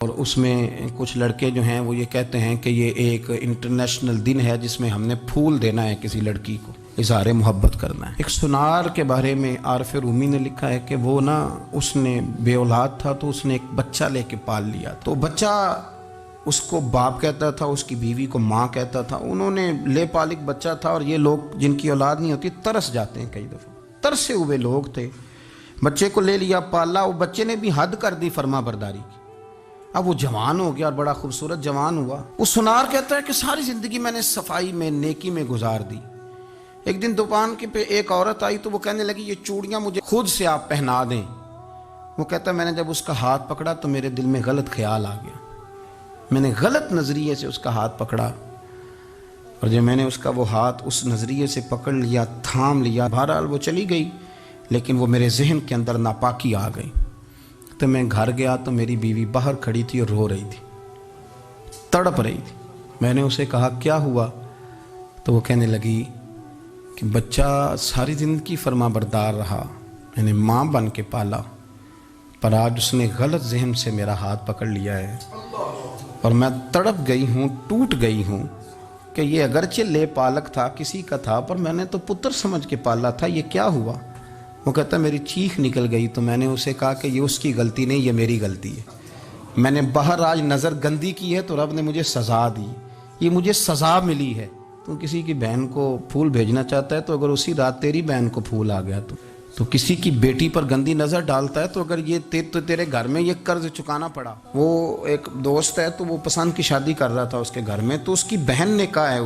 اور اس میں کچھ لڑکے جو ہیں وہ یہ کہتے ہیں کہ یہ ایک انٹرنیشنل دن ہے جس میں ہم نے پھول دینا ہے کسی لڑکی کو، اظہار محبت کرنا ہے۔ ایک سنار کے بارے میں عارف رومی نے لکھا ہے کہ وہ اس نے بے اولاد تھا تو اس نے ایک بچہ لے کے پال لیا، تو بچہ اس کو باپ کہتا تھا، اس کی بیوی کو ماں کہتا تھا۔ انہوں نے لے پال ایک بچہ تھا، اور یہ لوگ جن کی اولاد نہیں ہوتی ترس جاتے ہیں، کئی دفعہ ترسے ہوئے لوگ تھے، بچے کو لے لیا، پالا، وہ بچے نے بھی حد کر دی فرما برداری کی۔ اب وہ جوان ہو گیا اور بڑا خوبصورت جوان ہوا۔ وہ سنار کہتا ہے کہ ساری زندگی میں نے صفائی میں نیکی میں گزار دی۔ ایک دن دکان کے پہ ایک عورت آئی تو وہ کہنے لگی یہ چوڑیاں مجھے خود سے آپ پہنا دیں۔ وہ کہتا ہے میں نے جب اس کا ہاتھ پکڑا تو میرے دل میں غلط خیال آ گیا، میں نے غلط نظریے سے اس کا ہاتھ پکڑا، اور جب میں نے اس کا وہ ہاتھ اس نظریے سے پکڑ لیا، تھام لیا، بہرحال وہ چلی گئی، لیکن وہ میرے ذہن کے اندر ناپاکی آ گئی۔ تو میں گھر گیا تو میری بیوی باہر کھڑی تھی اور رو رہی تھی، تڑپ رہی تھی۔ میں نے اسے کہا کیا ہوا؟ تو وہ کہنے لگی کہ بچہ ساری زندگی فرما بردار رہا، میں نے ماں بن کے پالا، پر آج اس نے غلط ذہن سے میرا ہاتھ پکڑ لیا ہے، اور میں تڑپ گئی ہوں، ٹوٹ گئی ہوں کہ یہ اگرچہ لے پالک تھا، کسی کا تھا، پر میں نے تو پتر سمجھ کے پالا تھا، یہ کیا ہوا؟ وہ کہتا ہے میری چیخ نکل گئی۔ تو میں نے اسے کہا کہ یہ اس کی غلطی نہیں، یہ میری غلطی ہے، میں نے باہر آج نظر گندی کی ہے تو رب نے مجھے سزا دی، یہ مجھے سزا ملی ہے۔ تو کسی کی بہن کو پھول بھیجنا چاہتا ہے تو اگر اسی رات تیری بہن کو پھول آ گیا تو کسی کی بیٹی پر گندی نظر ڈالتا ہے تو اگر یہ تیرے گھر میں یہ قرض چکانا پڑا۔ وہ ایک دوست ہے تو وہ پسند کی شادی کر رہا تھا اس کے گھر میں، تو اس کی بہن نے کہا ہے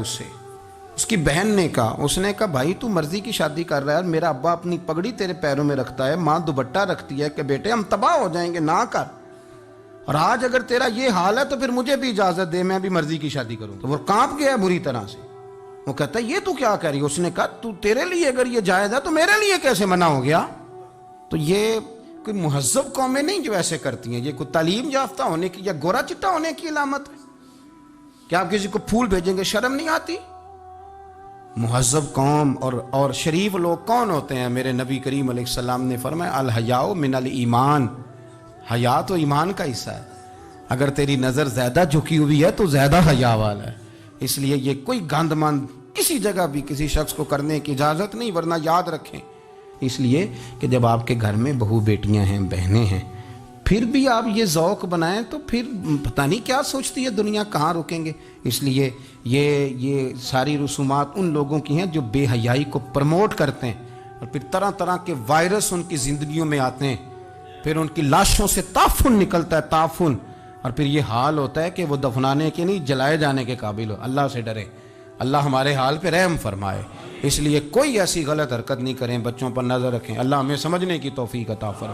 اس کی بہن نے کہا، اس نے کہا بھائی تو مرضی کی شادی کر رہا ہے، میرا ابا اپنی پگڑی تیرے پیروں میں رکھتا ہے، ماں دوپٹہ رکھتی ہے کہ بیٹے ہم تباہ ہو جائیں گے، نہ کر، اور آج اگر تیرا یہ حال ہے تو پھر مجھے بھی اجازت دے، میں بھی مرضی کی شادی کروں۔ تو وہ کانپ گیا بری طرح سے، وہ کہتا ہے یہ تو کیا کہہ رہی ہے؟ اس نے کہا تو تیرے لیے اگر یہ جائز ہے تو میرے لیے کیسے منع ہو گیا؟ تو یہ کوئی مہذب قومیں نہیں جو ایسے کرتی ہیں، یہ کوئی تعلیم یافتہ ہونے کی یا گورا چٹا ہونے کی علامت ہے؟ کیا آپ کسی کو پھول بھیجیں گے؟ شرم نہیں آتی؟ مہذب قوم اور شریف لوگ کون ہوتے ہیں؟ میرے نبی کریم علیہ السلام نے فرمایا الحیاء من الایمان، حیا تو ایمان کا حصہ ہے، اگر تیری نظر زیادہ جھکی ہوئی ہے تو زیادہ حیا والا ہے۔ اس لیے یہ کوئی گند مند کسی جگہ بھی کسی شخص کو کرنے کی اجازت نہیں، ورنہ یاد رکھیں اس لیے کہ جب آپ کے گھر میں بہو بیٹیاں ہیں، بہنیں ہیں، پھر بھی آپ یہ ذوق بنائیں تو پھر پتہ نہیں کیا سوچتی ہے دنیا، کہاں رکیں گے۔ اس لیے یہ ساری رسومات ان لوگوں کی ہیں جو بے حیائی کو پروموٹ کرتے ہیں، اور پھر طرح طرح کے وائرس ان کی زندگیوں میں آتے ہیں، پھر ان کی لاشوں سے تعفن نکلتا ہے، تعفن، اور پھر یہ حال ہوتا ہے کہ وہ دفنانے کے نہیں جلائے جانے کے قابل ہو۔ اللہ سے ڈرے، اللہ ہمارے حال پہ رحم فرمائے۔ اس لیے کوئی ایسی غلط حرکت نہیں کریں، بچوں پر نظر رکھیں، اللہ ہمیں سمجھنے کی توفیق عطا فرمائے۔